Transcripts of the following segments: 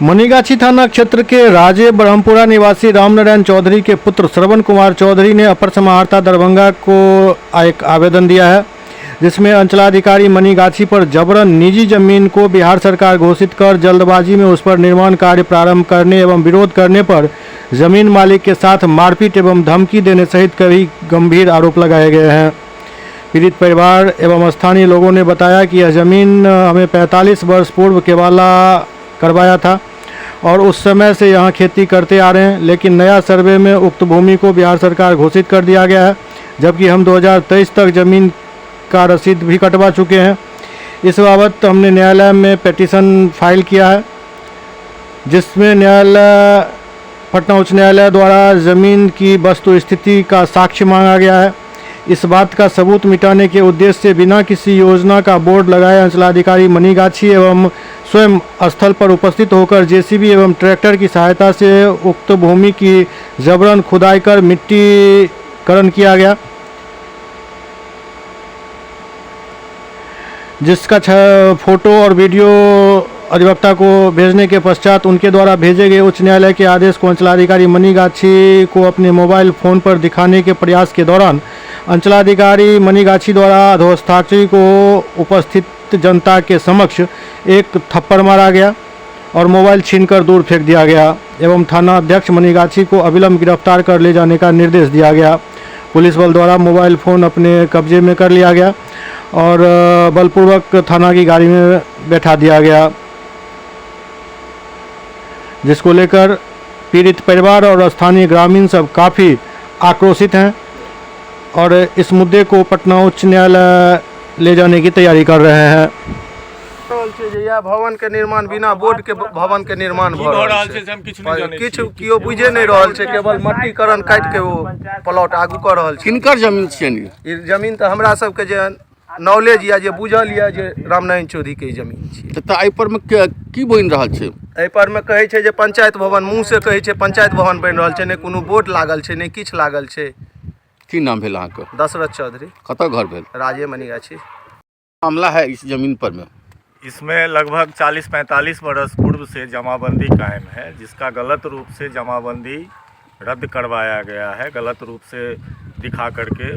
मनीगाछी थाना क्षेत्र के राजे ब्रह्मपुरा निवासी रामनारायण चौधरी के पुत्र श्रवण कुमार चौधरी ने अपर समाहर्ता दरभंगा को एक आवेदन दिया है, जिसमें अंचलाधिकारी मनीगाछी पर जबरन निजी जमीन को बिहार सरकार घोषित कर जल्दबाजी में उस पर निर्माण कार्य प्रारंभ करने एवं विरोध करने पर जमीन मालिक के साथ मारपीट एवं धमकी देने सहित कई गंभीर आरोप लगाए गए हैं। पीड़ित परिवार एवं स्थानीय लोगों ने बताया कि यह जमीन हमें 45 वर्ष पूर्व केवाला करवाया था और उस समय से यहाँ खेती करते आ रहे हैं, लेकिन नया सर्वे में उक्त भूमि को बिहार सरकार घोषित कर दिया गया है, जबकि हम 2023 तक जमीन का रसीद भी कटवा चुके हैं। इस बाबत हमने न्यायालय में पिटीशन फाइल किया है, जिसमें न्यायालय पटना उच्च न्यायालय द्वारा ज़मीन की वस्तु स्थिति का साक्ष्य मांगा गया है। इस बात का सबूत मिटाने के उद्देश्य से बिना किसी योजना का बोर्ड लगाए अंचलाधिकारी मनीगाछी एवं स्वयं स्थल पर उपस्थित होकर जेसीबी एवं ट्रैक्टर की सहायता से उक्त भूमि की जबरन खुदाई कर मिट्टीकरण किया गया, जिसका फोटो और वीडियो अधिवक्ता को भेजने के पश्चात उनके द्वारा भेजे गए उच्च न्यायालय के आदेश को अंचलाधिकारी मनीगाछी को अपने मोबाइल फ़ोन पर दिखाने के प्रयास के दौरान अंचलाधिकारी मनीगाछी द्वारा अधोहस्ताक्षरी को उपस्थित जनता के समक्ष एक थप्पड़ मारा गया और मोबाइल छीनकर दूर फेंक दिया गया एवं थाना अध्यक्ष मनीगाछी को अविलंब गिरफ्तार कर ले जाने का निर्देश दिया गया। पुलिस बल द्वारा मोबाइल फ़ोन अपने कब्जे में कर लिया गया और बलपूर्वक थाना की गाड़ी में बैठा दिया गया, जिसको लेकर पीड़ित परिवार और स्थानीय ग्रामीण सब काफ़ी आक्रोशित हैं और इस मुद्दे को पटना उच्च न्यायालय ले जाने की तैयारी कर रहे हैं। भवन के निर्माण बिना बोर्ड के भवन के निर्माण भ रहल छै, हम किछु कियो बुझे नहीं रहल छै, केवल मट्टीकरण काट के वो प्लॉट आगू कर रहल छै। किनकर जमीन छियै? ई जमीन तो हमरा सब के जे नॉलेज या जे बुझल या जे रामनारायण चौधरी के जमीन छै। तऽ एहि पर में की बनि रहल छै? एहि पर में कहै छै जे पंचायत भवन, मुंह से कहै छै पंचायत भवन बनि रहल छै, नहीं कोनो बोर्ड लागल छै, नहीं किछु लागल छै। की नाम भेल अहाँके? दशरथ चौधरी। कतऽ घर भेल? राजे मनीगाछी। मामला है इस जमीन पर में? इसमें लगभग 40-45 वर्ष पूर्व से जमाबंदी कायम है, जिसका गलत रूप से जमाबंदी रद्द करवाया गया है, गलत रूप से दिखा करके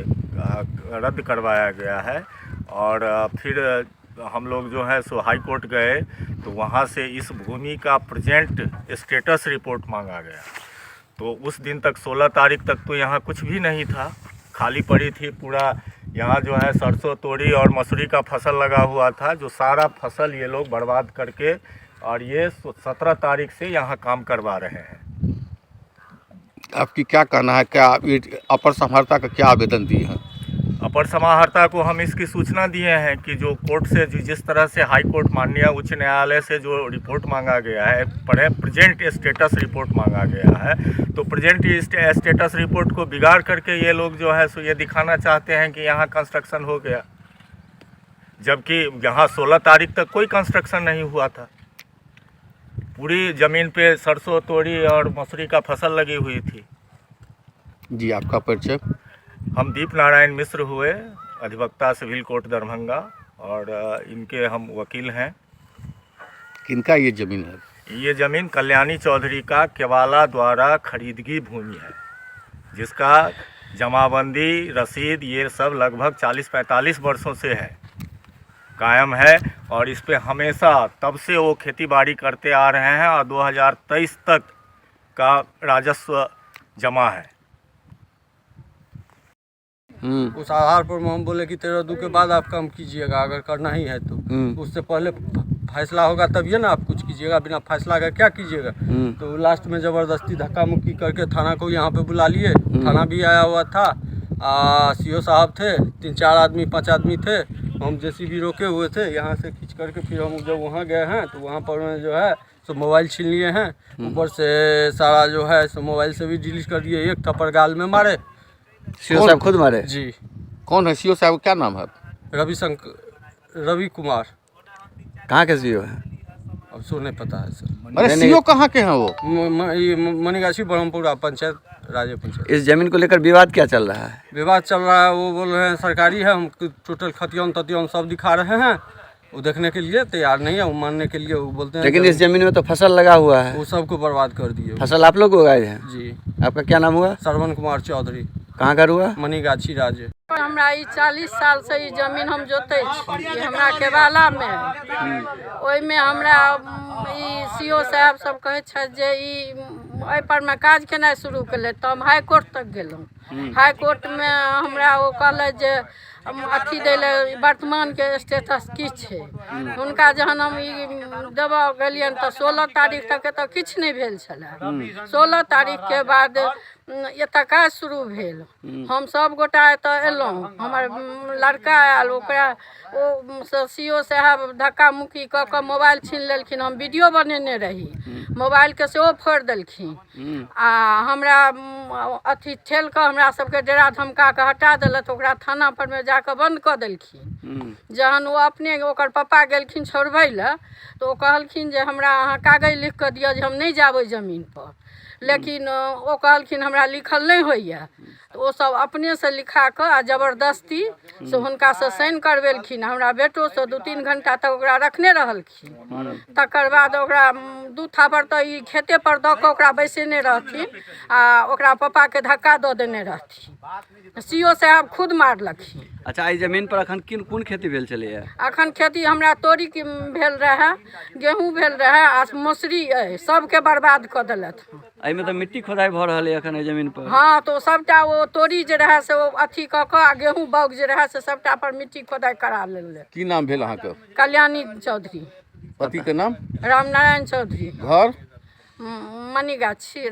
रद्द करवाया गया है। और फिर हम लोग जो है सो हाई कोर्ट गए तो वहाँ से इस भूमि का प्रेजेंट स्टेटस रिपोर्ट मांगा गया। तो उस दिन तक 16 तारीख तक तो यहाँ कुछ भी नहीं था, खाली पड़ी थी पूरा। यहाँ जो है सरसों, तोरी और मसूरी का फसल लगा हुआ था, जो सारा फसल ये लोग बर्बाद करके और ये 17 तारीख से यहाँ काम करवा रहे हैं। आपकी क्या कहना है? क्या अपर समाहर्ता का क्या आवेदन दिए हैं? अपर समाहर्ता को हम इसकी सूचना दिए हैं कि जो कोर्ट से जिस तरह से हाई कोर्ट माननीय उच्च न्यायालय से जो रिपोर्ट मांगा गया है, प्रेजेंट स्टेटस रिपोर्ट मांगा गया है, तो प्रेजेंट स्टेटस रिपोर्ट को बिगाड़ करके ये लोग जो है सो ये दिखाना चाहते हैं कि यहाँ कंस्ट्रक्शन हो गया, जबकि यहाँ 16 तारीख तक कोई कंस्ट्रक्शन नहीं हुआ था। पूरी ज़मीन पे सरसों, तोरी और मसूरी का फसल लगी हुई थी। जी, आपका परिचय? हम दीप नारायण मिश्र हुए, अधिवक्ता सिविल कोर्ट दरभंगा, और इनके हम वकील हैं। किनका ये ज़मीन है? ये ज़मीन कल्याणी चौधरी का केवाला द्वारा खरीदगी भूमि है, जिसका जमाबंदी रसीद ये सब लगभग 40-45 वर्षों से है, कायम है। और इस पे हमेशा तब से वो खेती बाड़ी करते आ रहे हैं और 2023 तक का राजस्व जमा है। उस आधार पर हम बोले कि 13/2 के बाद आप काम कीजिएगा, अगर करना ही है तो। उससे पहले फैसला होगा तभी ना आप कुछ कीजिएगा, बिना फैसला का क्या कीजिएगा। तो लास्ट में ज़बरदस्ती धक्का मुक्की करके थाना को यहाँ पे बुला लिए। थाना भी आया हुआ था, सीओ साहब थे, 3-4 आदमी 5 आदमी थे, हम जेसीबी रोके हुए थे। यहाँ से खींच करके फिर हम जब वहाँ गए हैं तो वहाँ पर जो है सो मोबाइल छीन लिए हैं, ऊपर से सारा जो है सो मोबाइल से भी डिलीट कर दिए। एक थप्पड़ गाल में मारे। सीओ साहब खुद मारे? जी। कौन है सीओ साहब? क्या नाम है? रवि कुमार। कहाँ के सीओ है? अब सो नहीं पता है सर। अरे सीओ कहाँ के हैं वो? मनीगाछी ब्रह्मपुरा पंचायत, राजे पंचायत। इस जमीन को लेकर विवाद क्या चल रहा है? विवाद चल रहा है, वो बोल रहे हैं सरकारी है, हम टोटल खतियान ततियान सब दिखा रहे हैं वो देखने के लिए तैयार नहीं है, वो मानने के लिए वो बोलते हैं। लेकिन इस जमीन में तो फसल लगा हुआ है, वो सबको बर्बाद कर दिए। फसल आप लोग उगाए हैं? जी। आपका क्या नाम हुआ? श्रवण कुमार चौधरी। कहाँ घर हुआ? मनीगाछी राज्य। हमरा ई 40 साल से ई जमीन हम जोते छी, ई हमरा केवाला में है। ओहि में हमरा ई सीओ साहब सब कहे छै जे ई एहि पर में काज केनाइ शुरू केले, तो हम हाई कोर्ट तक गेलहुँ। हाई कोर्ट में हमरा वो कहले जे अथी दै ले वर्तमान के स्टेटस की छै। हुनका जहन हम ई देबऽ गेलियनि तऽ 16 तारीख तक एतऽ किछु नहि भेल छलै। 16 तारीख के बाद एतऽ काज शुरू भेल। हम सब गोटा एतऽ एलहुँ, हमर लड़का आयल, ओकरा ओ सीओ साहब धक्का मुक्की कऽ कऽ मोबाइल छीन लेलखिन। हम वीडियो बनेने रही, मोबाइल के सेहो फोड़ि देलखिन आ हमरा अथी ठेल कऽ हमरा सबके डेरा धमका कऽ हटा देलक। ओकरा थाना पर में जाकऽ बंद कऽ देलखिन। जहन वो अपने ओकर पापा गेलखिन छोड़बै लए तऽ ओ कहलखिन जे हमरा अहाँ कागज लिख कऽ दिअ जे हम नहीं जाबै जमीन पर। लेकिन ओ कहलखिन हमरा लिखल नहीं होइए, तो ओ सब अपने से लिखा कऽ आ जबरदस्ती से हुनका से साइन करवेलखिन। हमरा बेटो से 2-3 घंटा तक ओकरा रखने रहलखिन। तकर बाद ओकरा 2 थापर तऽ ई खेते पर दऽ कऽ ओकरा बैसेने रहथिन आ ओकरा पापा के धक्का दऽ देने रहथिन। सीओ साहब खुद मारलखिन। अच्छा, ई जमीन पर अखन कोन खेती भेल छलैया? अखन खेती हमरा तोरी के भेल रहे, गेहूँ भेल रहे आ मौसरी है, सबके बर्बाद कऽ देलथि। एहिमे तऽ मिट्टी खोदाई भऽ रहल है अखन एहि जमीन पर। हाँ, तो सबटा वो तोरी जे रहे से वो अथी कऽ कऽ आ गेहूँ बाउग जे रहे से सबटा पर मिट्टी खोदाई करा लेले। की नाम भेल अहाँके? कल्याणी चौधरी। पति के नाम? रामनारायण चौधरी। घर? मनीगाछी।